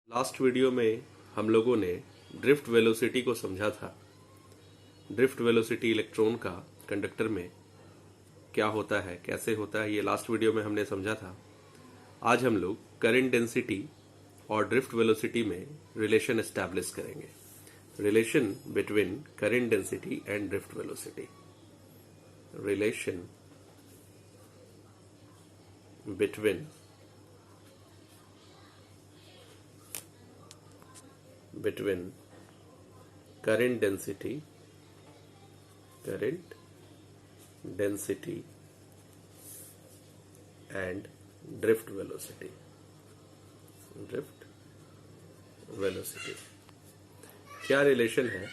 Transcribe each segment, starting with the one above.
Last video में हम लोगों ने ड्रिफ्ट वेलोसिटी को समझा था। ड्रिफ्ट वेलोसिटी इलेक्ट्रॉन का कंडक्टर में क्या होता है, कैसे होता है, ये लास्ट वीडियो में हमने समझा था। आज हम लोग करंट डेंसिटी और ड्रिफ्ट वेलोसिटी में रिलेशन एस्टैब्लिश करेंगे। Relation between current density and drift velocity. रिलेशन between current density and drift velocity. क्या रिलेशन है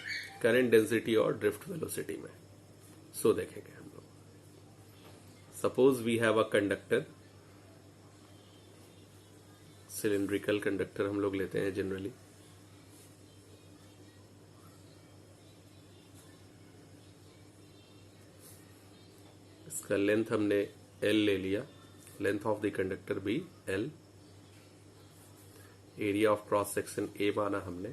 करंट डेंसिटी और ड्रिफ्ट वेलोसिटी में? सो देखेंगे हम लोग। Suppose we have a conductor, cylindrical conductor हम लोग लेते हैं जनरली। इसका लेंथ हमने L ले लिया, लेंथ ऑफ द कंडक्टर भी L, area of cross section A माना हमने।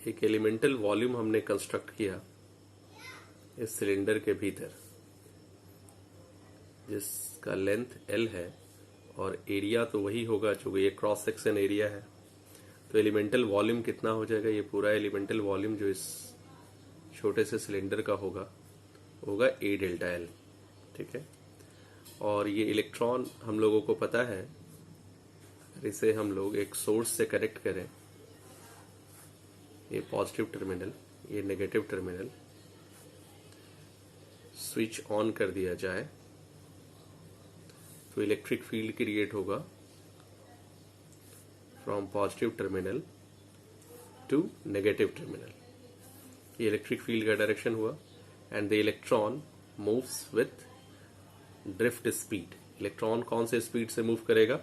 एक एलिमेंटल वॉल्यूम हमने कंस्ट्रक्ट किया इस सिलेंडर के भीतर, जिसका लेंथ L है और एरिया तो वही होगा जो ये क्रॉस सेक्शन एरिया है। तो एलिमेंटल वॉल्यूम कितना हो जाएगा? ये पूरा एलिमेंटल वॉल्यूम जो इस छोटे से सिलेंडर का होगा A डेल्टा L, ठीक है। और ये इलेक्ट्रॉन हम लोगों को पता है, इसे हम लोग एक सोर्स से कनेक्ट करें, ये पॉजिटिव टर्मिनल, ये नेगेटिव टर्मिनल, स्विच ऑन कर दिया जाए तो इलेक्ट्रिक फील्ड क्रिएट होगा from positive terminal to negative terminal. ये इलेक्ट्रिक फील्ड का डायरेक्शन हुआ and the electron moves with drift speed. Electron कौन से स्पीड से मूव करेगा?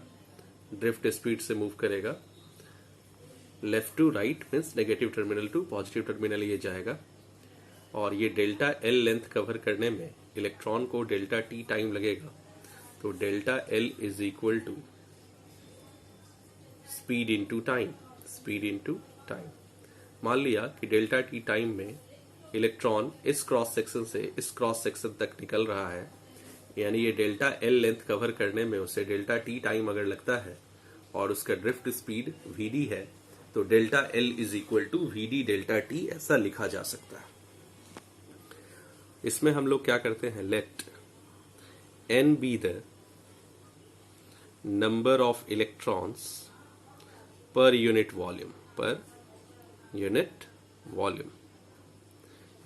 ड्रिफ्ट स्पीड से मूव करेगा। Left to right means negative terminal to positive terminal ये जाएगा। और ये डेल्टा L लेंथ कवर करने में इलेक्ट्रॉन को डेल्टा T टाइम लगेगा। तो delta L is equal to speed into time. मान लिया कि डेल्टा T टाइम में इलेक्ट्रॉन इस क्रॉस सेक्शन से इस क्रॉस सेक्शन तक निकल रहा है, यानी ये डेल्टा L लेंथ कवर करने में उसे डेल्टा T टाइम अगर लगता है और उसका ड्रिफ्ट स्पीड Vd है, तो delta L is equal to Vd delta T ऐसा लिखा जा सकता है। इसमें हम लोग क्या करते हैं? Let n be the number of electrons per unit volume.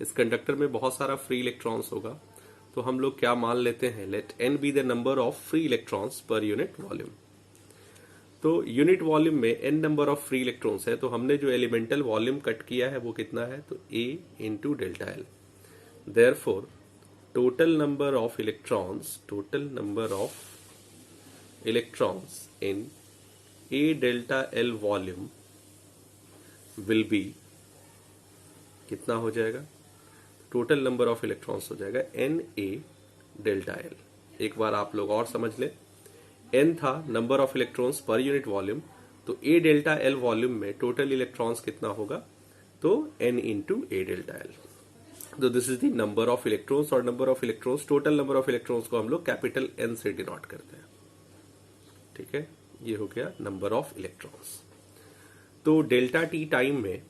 इस कंडक्टर में बहुत सारा फ्री इलेक्ट्रॉन्स होगा, तो हम लोग क्या मान लेते हैं? Let n be the number of free electrons per unit volume. तो यूनिट वॉल्यूम में n number of free electrons है, तो हमने जो एलिमेंटल वॉल्यूम कट किया है वो कितना है? तो A into delta L। Therefore total number of electrons in A delta L volume will be, कितना हो जाएगा? टोटल नंबर ऑफ इलेक्ट्रॉन्स हो जाएगा Na डेल्टा L। एक बार आप लोग और समझ ले, n था number of electrons per unit volume, तो A डेल्टा L वॉल्यूम में टोटल इलेक्ट्रॉन्स कितना होगा? तो n into A delta L। तो this is the number of electrons, और number of electrons, total number of electrons को हम लोग कैपिटल N से डिनोट करते हैं, ठीक है। ये हो गया नंबर ऑफ इलेक्ट्रॉन्स। तो डेल्टा T टाइम में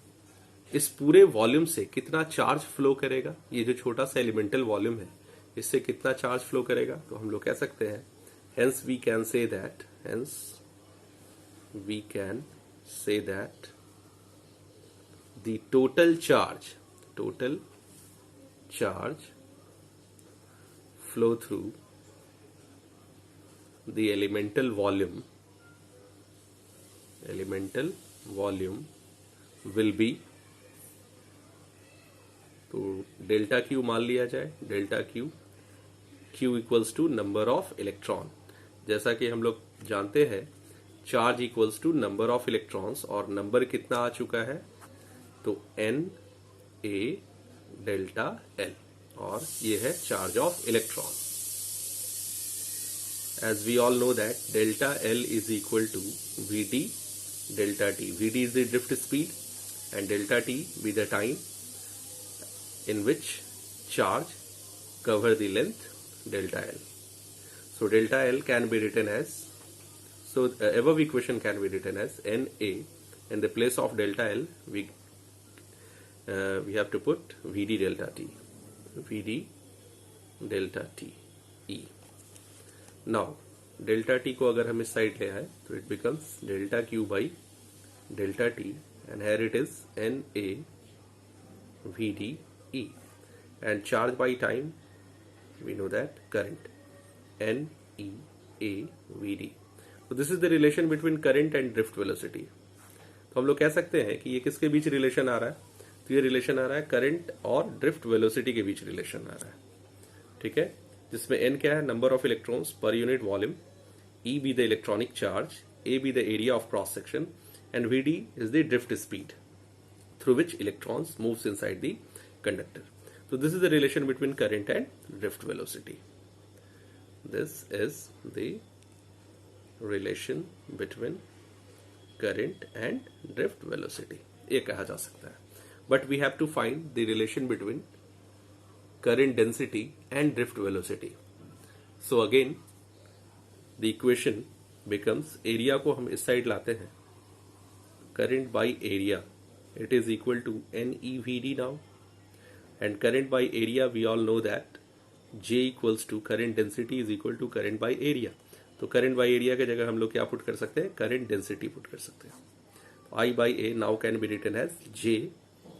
इस पूरे वॉल्यूम से कितना चार्ज फ्लो करेगा? ये जो छोटा सा एलिमेंटल वॉल्यूम है, इससे कितना चार्ज फ्लो करेगा? तो हम लोग कह सकते हैं, hence we can say that the total charge flow through the elemental volume will be, तो डेल्टा Q मान लिया जाए, delta Q equals to number of electron. जैसा कि हम लोग जानते हैं, charge equals to number of electrons, और नंबर कितना आ चुका है? तो Na डेल्टा L, और ये है charge of electron. as we all know that delta L is equal to Vd delta T. Vd is the drift speed and delta T be the time in which charge cover the length delta L. So delta L can be written as, so above equation can be written as NA. In the place of delta L we have to put Vd delta T. Vd delta T E. Now delta T को अगर हम इस side ले आए तो it becomes delta Q by delta T and here it is NA Vd E, and charge by time we know that current NEA Vd. So this is the relation between current and drift velocity. तो हम लोग कह सकते हैं कि ये किसके बीच relation आ रहा है, तो ये रिलेशन आ रहा है करंट और ड्रिफ्ट वेलोसिटी के बीच रिलेशन आ रहा है, ठीक है, जिसमें n क्या है, number of electrons per unit volume, E be the electronic charge, A be the area of cross section, and Vd is the drift speed through which electrons moves inside the conductor. So this is the relation between current and drift velocity. This is the relation between current and drift velocity. ये कहा जा सकता है. But we have to find the relation between current density and drift velocity. So again the equation becomes, area को हम इस side लाते हैं, current by area, it is equal to NEVD now, and current by area we all know that J equals to current density is equal to current by area. तो current by area के जगह हम लोग क्या put कर सकते हैं, current density put कर सकते हैं. I by A now can be written as J,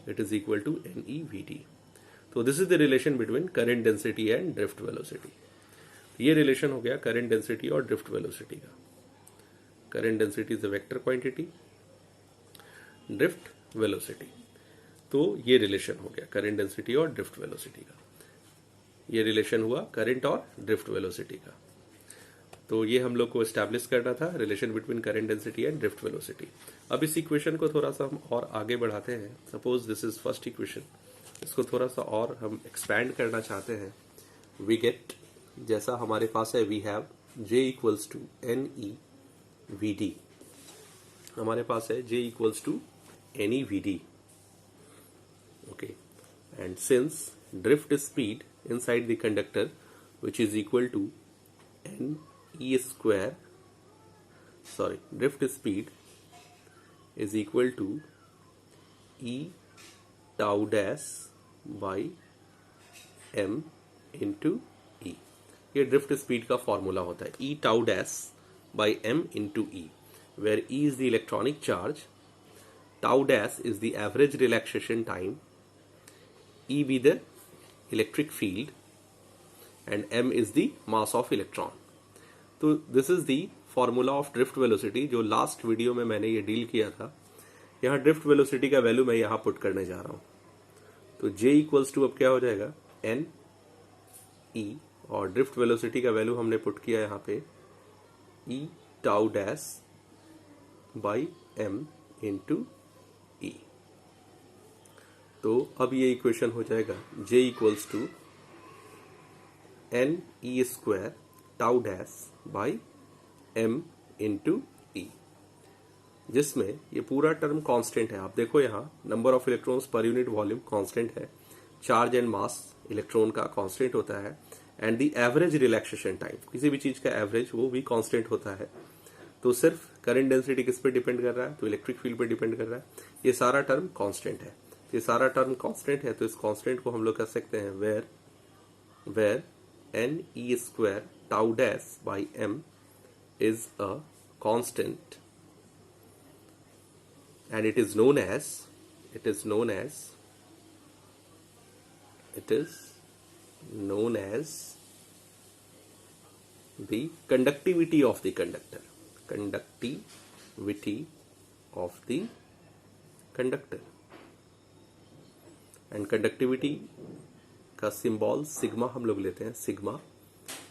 it is equal to NEVD. So this is the relation between current density and drift velocity. ये रिलेशन हो गया करंट डेंसिटी और drift velocity का. Current density is a vector quantity, drift velocity, तो ये relation हो गया current density और ड्रिफ्ट वेलोसिटी का. ये रिलेशन हुआ करंट और ड्रिफ्ट वेलोसिटी का. तो ये हम लोग को एस्टैब्लिश करना था, relation between current density and drift velocity. अब इस इक्वेशन को थोड़ा सा हम और आगे बढ़ाते हैं. Suppose this is first equation, इसको थोड़ा सा और हम एक्सपैंड करना चाहते हैं. वी गेट, जैसा हमारे पास है, we have J equals to NEVD. हमारे पास है J equals to NEVD. Okay, and since drift speed inside the conductor which is equal to NE square, sorry, drift speed is equal to E tau dash by M into E. ये drift speed का formula होता है, E tau dash by M into E, where E is the electronic charge, tau dash is the average relaxation time, E be the electric field, and M is the mass of electron. तो this is the formula of drift velocity, जो last video में मैंने ये deal किया था. यहाँ drift velocity का value मैं यहाँ पुट करने जा रहा हूँ. तो J इक्वल्स टू अब क्या हो जाएगा, NE, और ड्रिफ्ट वेलोसिटी का वैल्यू हमने पुट किया यहाँ पे E tau dash by M into E. तो अब ये इक्वेशन हो जाएगा J equals to NE square tau dash by M into E, जिसमें ये पूरा टर्म कांस्टेंट है. आप देखो यहाँ number of electrons per unit volume constant है, चार्ज एंड मास इलेक्ट्रॉन का कांस्टेंट होता है, and the average relaxation time, किसी भी चीज का एवरेज वो भी कांस्टेंट होता है. तो सिर्फ करंट डेंसिटी किस पे डिपेंड कर रहा है, तो इलेक्ट्रिक फील्ड पे डिपेंड कर रहा है. ये सारा टर्म कांस्टेंट है, ये सारा टर्म कांस्टेंट है. तो इस कांस्टेंट को हम लोग कह सकते हैं where NE square tau dash by M is a constant, and it is known as the conductivity of the conductor. And conductivity का सिंबल सिग्मा हम लोग लेते हैं, sigma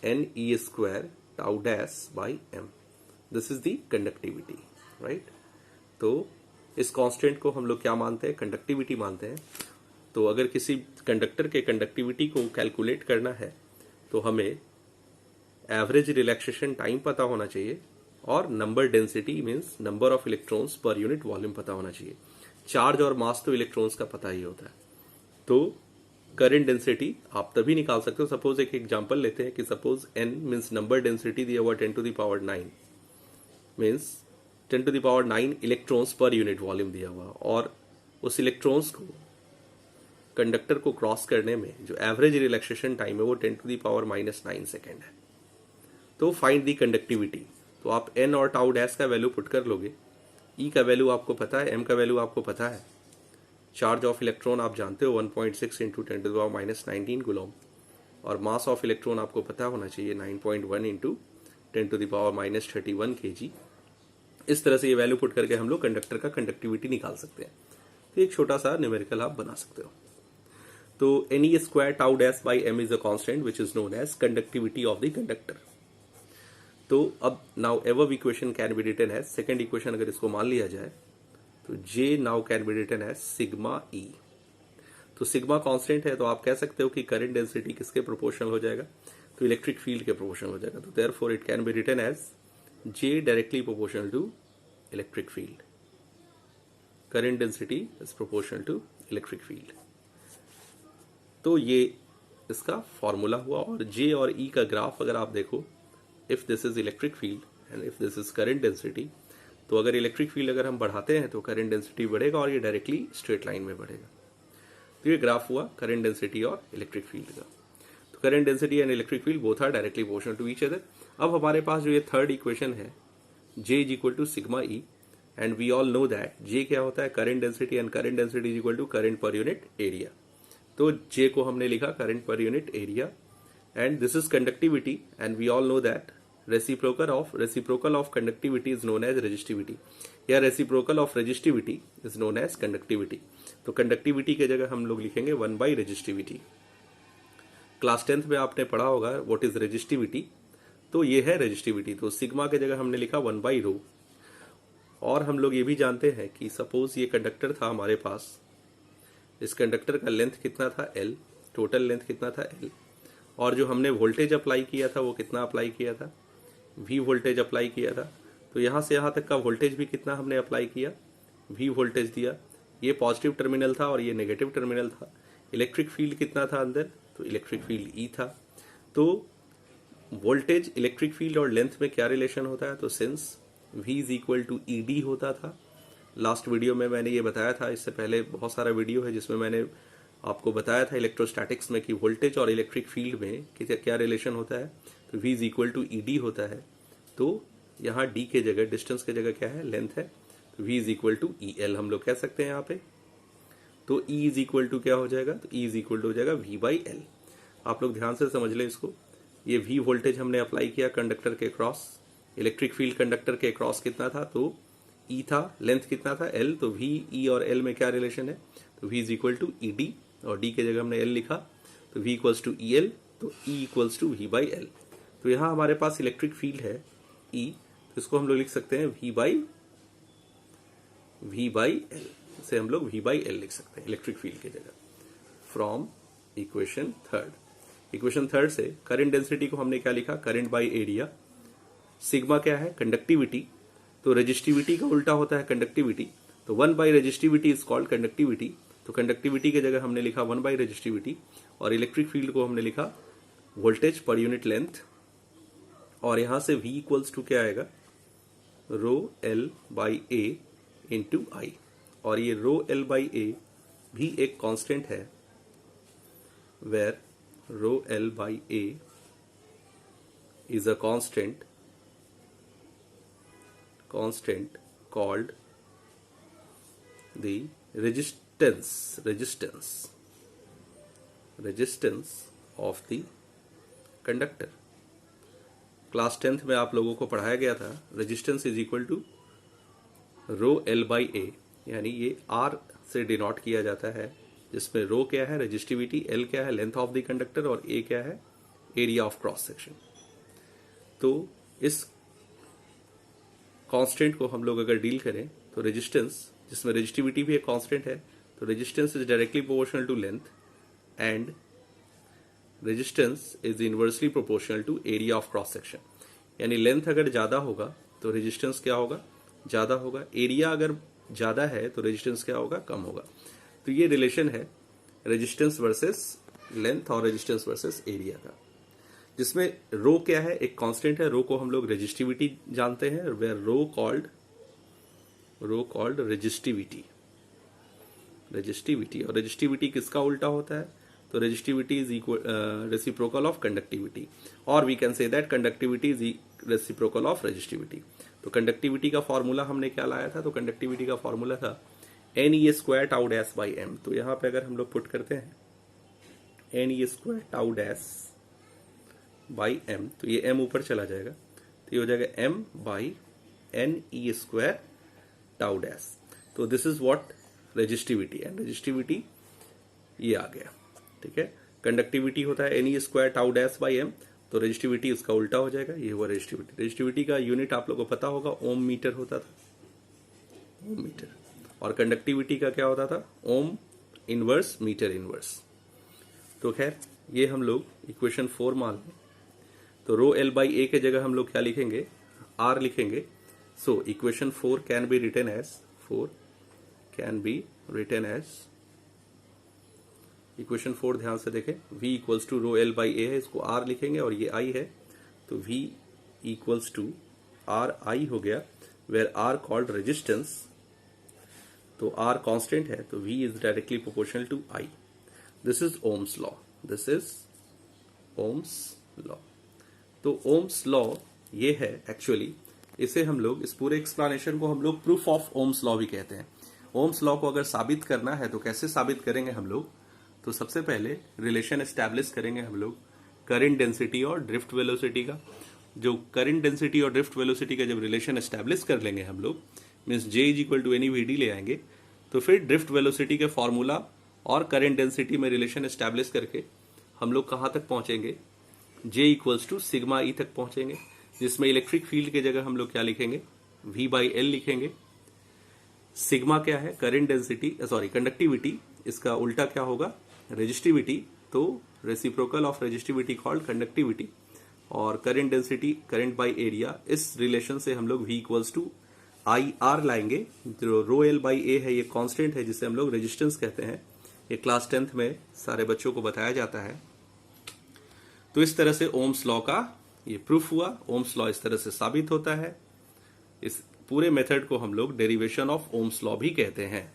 NE square tau dash by M. This is the conductivity, right. तो इस constant को हम लोग क्या मानते हैं, कंडक्टिविटी मानते हैं. तो अगर किसी कंडक्टर के कंडक्टिविटी को कैलकुलेट करना है तो हमें एवरेज रिलैक्सेशन टाइम पता होना चाहिए और number density means number of electrons per unit volume पता होना चाहिए। चार्ज और मास तो इलेक्ट्रॉन्स का पता ही होता है। तो करंट डेंसिटी आप तभी निकाल सकते हो, सपोज एक एग्जांपल लेते हैं कि suppose n means number density दिया हुआ 10⁻⁹ means 10⁻⁹ electrons per unit volume दिया हुआ, और उस इलेक्ट्रॉन्स को कंडक्टर को क्रॉस करने में जो एवरेज रिलैक्सेशन टाइम है वो 10⁻⁹ सेकेंड है। तो फाइंड दी कंडक्टिविटी। तो आप n और टाउ डैश का वैल्यू पुट कर लोगे, E का वैल्यू आपको पता है, M का वैल्यू आपको पता है, चार्ज ऑफ इलेक्ट्रॉन आप जानते हो 1.6 इंटू 10⁻⁹ कूलम, और मास ऑफ इलेक्ट्रॉन आपको पता होना चाहिए 9.1 इंटू 10⁻⁻31 kg। इस तरह से ये वैल्यू पुट करके हम लोग कंडक्टर का कंडक्टिविटी निकाल सकते हैं। तो एक छोटा सा न्यूमेरिकल आप बना सकते हो। तो NE square tau dash by M is a constant which is known as conductivity of the conductor. तो अब now above equation can be written as, second equation अगर इसको मान लिया जाए तो J now can be written as sigma E। तो sigma constant है तो आप कह सकते हो कि करंट डेंसिटी किसके प्रोपोर्शनल हो जाएगा, तो इलेक्ट्रिक फील्ड के प्रोपोर्शनल हो जाएगा। तो therefore it can be written as J directly proportional to electric field. Current density is proportional to electric field. तो ये इसका फॉर्मूला हुआ। और J और E का ग्राफ अगर आप देखो, if this is electric field and if this is current density, तो अगर इलेक्ट्रिक फील्ड अगर हम बढ़ाते हैं तो करंट डेंसिटी बढ़ेगा और ये डायरेक्टली स्ट्रेट लाइन में बढ़ेगा। तो ये ग्राफ हुआ करंट डेंसिटी और इलेक्ट्रिक फील्ड का। तो current density and electric field both are directly proportional to each other. अब हमारे पास जो ये थर्ड इक्वेशन है J is equal to sigma E, and we all know that J क्या होता है, current density, and current density is equal to current per unit area. तो J को हमने लिखा current per unit area, and this is conductivity, and we all know that reciprocal of conductivity is known as resistivity, या reciprocal of resistivity is known as conductivity। तो conductivity की जगह हम लोग लिखेंगे 1 by resistivity। क्लास 10th में आपने पढ़ा होगा व्हाट इज रेजिस्टिविटी, तो ये है रेजिस्टिविटी। तो सिग्मा की जगह हमने लिखा 1 by रो। और हम लोग ये भी जानते हैं कि सपोज ये कंडक्टर था हमारे पास, इस कंडक्टर का लेंथ कितना था L, टोटल लेंथ कितना था L, और जो हमने वोल्टेज अप्लाई किया था वो कितना अप्लाई किया था, V वोल्टेज अप्लाई किया था। तो यहाँ से यहाँ तक का वोल्टेज भी कितना हमने अप्लाई किया, V वोल्टेज दिया। ये पॉजिटिव टर्मिनल था और ये नेगेटिव टर्मिनल था। इलेक्ट्रिक फील्ड कितना था अंदर, तो इलेक्ट्रिक फील्ड E था। तो वोल्टेज, इलेक्ट्रिक फील्ड और लेंथ में क्या रिलेशन होता है, तो since V is equal to ED होता था। लास्ट वीडियो में मैंने ये बताया था, इससे पहले बहुत सारा वीडियो है जिसमें मैंने आपको बताया था इलेक्ट्रोस्टैटिक्स में कि वोल्टेज और इलेक्ट्रिक फील्ड में क्या रिलेशन होता है। तो V is equal to ED होता है। तो यहाँ D के जगह, डिस्टेंस के जगह क्या है, लेंथ है, तो V is equal to EL हम लोग कह सकते हैं यहाँ पे। तो E इज इक्वल टू क्या हो जाएगा, तो E इज इक्वल टू हो जाएगा V बाई L। आप लोग ध्यान से समझ लें इसको। ये V वोल्टेज हमने अप्लाई किया कंडक्टर के क्रॉस, इलेक्ट्रिक फील्ड कंडक्टर के क्रॉस कितना था, तो E था, लेंथ कितना था L, तो V, E और L में क्या रिलेशन है, तो V is equal to ED, और D के जगह हमने L लिखा, तो V इक्वल्स टू EL, तो E equals to V by L। तो यहाँ हमारे पास इलेक्ट्रिक फील्ड है E, तो इसको हम लोग लिख सकते हैं V बाई L, इसे हम लोग V बाई L लिख सकते हैं इलेक्ट्रिक फील्ड की जगह, from equation third. Equation third से करंट डेंसिटी को हमने क्या लिखा, करंट बाई एरिया। सिग्मा क्या है, कंडक्टिविटी, तो रेजिस्टिविटी का उल्टा होता है कंडक्टिविटी, तो 1 by resistivity is called conductivity. तो कंडक्टिविटी की जगह हमने लिखा 1 बाई रेजिस्टिविटी, और इलेक्ट्रिक फील्ड को हमने लिखा वोल्टेज पर यूनिट लेंथ, और यहां से V इक्वल्स टू क्या आएगा, रो L बाई ए इंटू आई। और ये रो L बाई ए भी एक कांस्टेंट है, where rho L by A is a constant called the resistance of the conductor। Class 10th में आप लोगों को पढ़ाया गया था resistance is equal to rho L by A, यानी ये R से डिनोट किया जाता है, जिसमें रो क्या है रेजिस्टिविटी, L क्या है लेंथ ऑफ द कंडक्टर, और A क्या है एरिया ऑफ क्रॉस सेक्शन। तो इस कांस्टेंट को हम लोग अगर डील करें तो रेजिस्टेंस, जिसमें रेजिस्टिविटी भी एक कांस्टेंट है, तो resistance is directly proportional to length, and resistance is inversely proportional to area of cross section. यानी लेंथ अगर ज्यादा होगा तो रेजिस्टेंस क्या होगा, ज्यादा होगा। एरिया अगर ज्यादा है तो रेजिस्टेंस क्या होगा, कम होगा। तो ये रिलेशन है रेजिस्टेंस वर्सेस लेंथ और रेजिस्टेंस वर्सेस एरिया का, जिसमें रो क्या है, एक कांस्टेंट है। रो को हम लोग रेजिस्टिविटी जानते हैं, where rho called resistivity. Resistivity, और रेजिस्टिविटी किसका उल्टा होता है, तो resistivity is equal reciprocal of conductivity, और we can say that conductivity is reciprocal of resistivity. तो कंडक्टिविटी का फॉर्मूला हमने क्या लाया था, तो कंडक्टिविटी का फॉर्मूला था NE² tau dash by m। तो यहां पे अगर हम लोग पुट करते हैं NE² tau dash by m, तो ये m ऊपर चला जाएगा, तो ये हो जाएगा m by NE² tau dash. तो this is what resistivity, and resistivity ये आ गया। ठीक है, कंडक्टिविटी होता है NE² tau dash by m, तो रेजिस्टिविटी उसका उल्टा हो जाएगा, ये हुआ रेजिस्टिविटी। रेजिस्टिविटी का यूनिट आप लोगों को पता होगा, ओम मीटर होता था, ओम मीटर। और कंडक्टिविटी का क्या होता था, ओम इनवर्स मीटर इनवर्स। तो खैर ये हम लोग इक्वेशन 4 मान लें, तो रो L बाई ए के जगह हम लोग क्या लिखेंगे, R लिखेंगे। So equation 4 can be written as equation 4 ध्यान से देखें, V equals to rho L by A है, इसको R लिखेंगे, और ये I है, तो V equals to R I हो गया, वेयर R कॉल्ड रेजिस्टेंस, तो R कांस्टेंट है, तो V is directly proportional to I। This is Ohm's law, this is Ohm's law. तो ओम्स लॉ ये है एक्चुअली, इसे हम लोग, इस पूरे एक्सप्लेनेशन को हम लोग प्रूफ ऑफ ओम्स लॉ भी कहते हैं। ओम्स लॉ को अगर साबित करना है तो कैसे साबित करेंगे हम लोग, तो सबसे पहले रिलेशन एस्टैब्लिश करेंगे हम लोग करंट डेंसिटी और ड्रिफ्ट वेलोसिटी का। जो करंट डेंसिटी और ड्रिफ्ट वेलोसिटी का जब रिलेशन एस्टैब्लिश कर लेंगे हम लोग, means J is equal to N E VD ले आएंगे, तो फिर ड्रिफ्ट वेलोसिटी के फॉर्मूला और करंट डेंसिटी में रिलेशन एस्टैब्लिश करके हम लोग कहाँ तक पहुंचेंगे, J equals to sigma E तक पहुंचेंगे, जिसमें इलेक्ट्रिक फील्ड की जगह हम लोग क्या लिखेंगे, V बाई एल लिखेंगे। सिग्मा क्या है, करंट डेंसिटी, सॉरी कंडक्टिविटी, इसका उल्टा क्या होगा, रेजिस्टिविटी, तो reciprocal of resistivity called conductivity, और current density current by area, इस रिलेशन से हम लोग V इक्वल्स टू IR लाएंगे। जो रो L बाई ए है, ये कांस्टेंट है जिसे हम लोग रेजिस्टेंस कहते हैं, ये क्लास 10th में सारे बच्चों को बताया जाता है। तो इस तरह से ओम्स लॉ का ये प्रूफ हुआ, ओम्स लॉ इस तरह से साबित होता है। इस पूरे मेथड को हम लोग डेरिवेशन ऑफ ओम्स लॉ भी कहते हैं।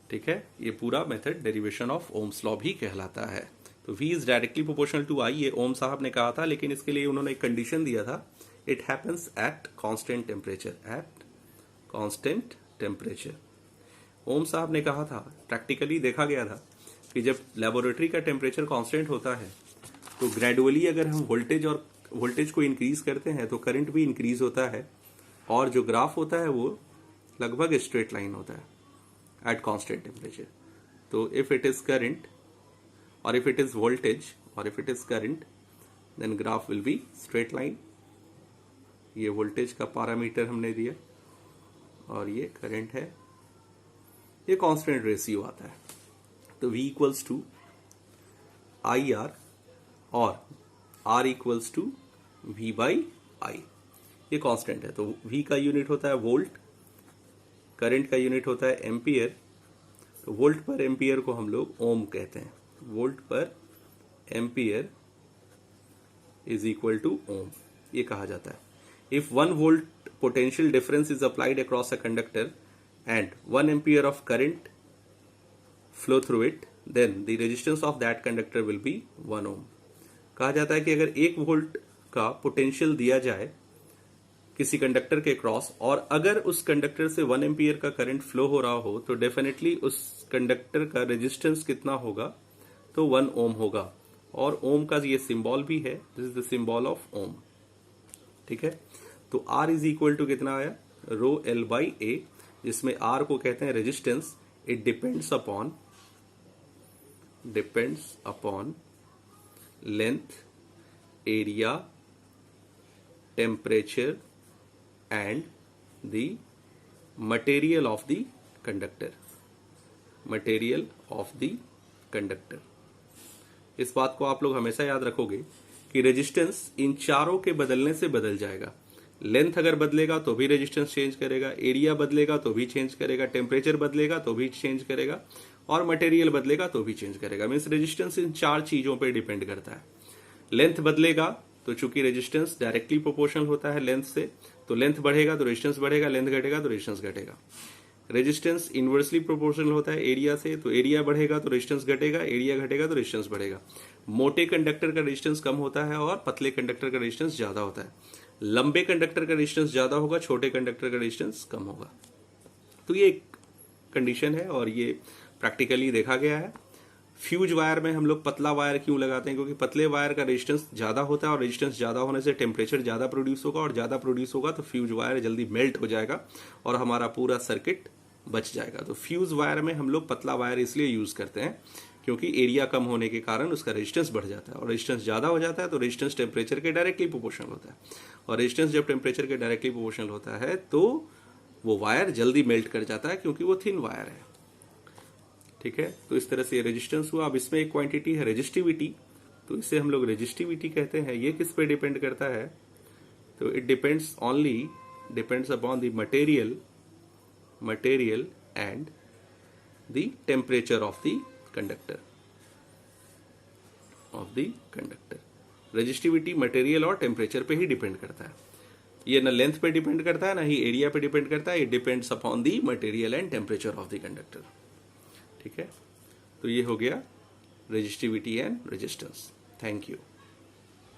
ठीक है, ये पूरा method derivation of Ohm's law भी कहलाता है। तो V is directly proportional to I, ये ओम साहब ने कहा था, लेकिन इसके लिए उन्होंने एक कंडीशन दिया था, it happens at constant temperature, at constant temperature. Ohm साहब ने कहा था, प्रैक्टिकली देखा गया था कि जब लेबोरेटरी का टेम्परेचर कांस्टेंट होता है तो ग्रेजुअली अगर हम वोल्टेज को इंक्रीज करते हैं तो करंट भी इंक्रीज होता है, और जो ग्राफ होता है वो लगभग स्ट्रेट लाइन होता है एट कांस्टेंट टेम्परेचर। तो इफ इट इज करंट और इफ इट इज वोल्टेज और if it is current, then graph will be straight line. ये वोल्टेज का पैरामीटर हमने दिया और ये करंट है, ये कांस्टेंट रेशियो आता है। तो V इक्वल्स टू IR और R equals to V by I, ये कांस्टेंट है। तो V का यूनिट होता है वोल्ट, करंट का यूनिट होता है एम्पियर, तो वोल्ट पर एम्पियर को हम लोग ओम कहते हैं। वोल्ट पर ampere is equal two ohm, ये कहा जाता है। If 1 volt potential difference is applied across a conductor and 1 ampere of current flow through it, then the resistance of that conductor will be 1 ohm। कहा जाता है कि अगर 1 वोल्ट का पोटेंशियल दिया जाए किसी कंडक्टर के क्रॉस, और अगर उस कंडक्टर से 1 एम्पियर का करंट फ्लो हो रहा हो, तो डेफिनेटली उस कंडक्टर का रेजिस्टेंस कितना होगा, तो 1 ओम होगा। और ओम का ये सिंबल भी है, this is the symbol of ohm. ठीक है, तो R इज इक्वल टू कितना आया, रो L बाई ए, जिसमें R को कहते हैं resistance. It depends upon length, area, temperature and the material of the conductor, इस बात को आप लोग हमेशा याद रखोगे कि रेजिस्टेंस इन चारों के बदलने से बदल जाएगा। लेंथ अगर बदलेगा तो भी रेजिस्टेंस चेंज करेगा, एरिया बदलेगा तो भी चेंज करेगा, टेम्परेचर बदलेगा तो भी चेंज करेगा, और मटेरियल बदलेगा तो भी चेंज करेगा। मीन्स रेजिस्टेंस इन चार चीजों पर डिपेंड करता है। लेंथ बदलेगा तो चूंकि रेजिस्टेंस डायरेक्टली प्रोपोर्शनल होता है लेंथ से, तो लेंथ बढ़ेगा तो रेजिस्टेंस बढ़ेगा, लेंथ घटेगा तो रेजिस्टेंस घटेगा। रेजिस्टेंस इनवर्सली प्रोपोर्शनल होता है एरिया से, तो एरिया बढ़ेगा तो रेजिस्टेंस घटेगा, एरिया घटेगा तो रेजिस्टेंस बढ़ेगा। मोटे कंडक्टर का रेजिस्टेंस कम होता है और पतले कंडक्टर का रेजिस्टेंस ज्यादा होता है। लंबे कंडक्टर का रेजिस्टेंस ज्यादा होगा, छोटे कंडक्टर का रेजिस्टेंस कम होगा। तो ये एक कंडीशन है और ये प्रैक्टिकली देखा गया है। फ्यूज वायर में हम लोग पतला वायर क्यों लगाते हैं? क्योंकि पतले वायर का रेजिस्टेंस ज्यादा होता है और रेजिस्टेंस ज्यादा होने से टेम्परेचर ज्यादा प्रोड्यूस होगा, और ज्यादा प्रोड्यूस होगा तो फ्यूज वायर जल्दी मेल्ट हो जाएगा और हमारा पूरा सर्किट बच जाएगा। तो फ्यूज वायर में हम लोग पतला वायर इसलिए यूज करते हैं क्योंकि एरिया कम होने के कारण उसका रेजिस्टेंस बढ़ जाता है, और रेजिस्टेंस ज्यादा हो जाता है तो रेजिस्टेंस टेम्परेचर के डायरेक्टली प्रोपोर्शनल होता है, और रेजिस्टेंस जब टेम्परेचर के डायरेक्टली प्रोपोर्शनल होता है तो वो वायर जल्दी मेल्ट कर जाता है क्योंकि वो थिन वायर है। ठीक है, तो इस तरह से ये रेजिस्टेंस हुआ। अब इसमें एक क्वांटिटी है रेजिस्टिविटी, तो इसे हम लोग रेजिस्टिविटी कहते हैं। ये किस पे डिपेंड करता है? तो it depends upon the material and the temperature of the conductor resistivity material और टेम्परेचर पे ही डिपेंड करता है। ये ना लेंथ पे डिपेंड करता है, ना ही एरिया पे डिपेंड करता है। It depends upon the material and temperature of the conductor. ठीक है, तो ये हो गया resistivity and resistance. Thank you.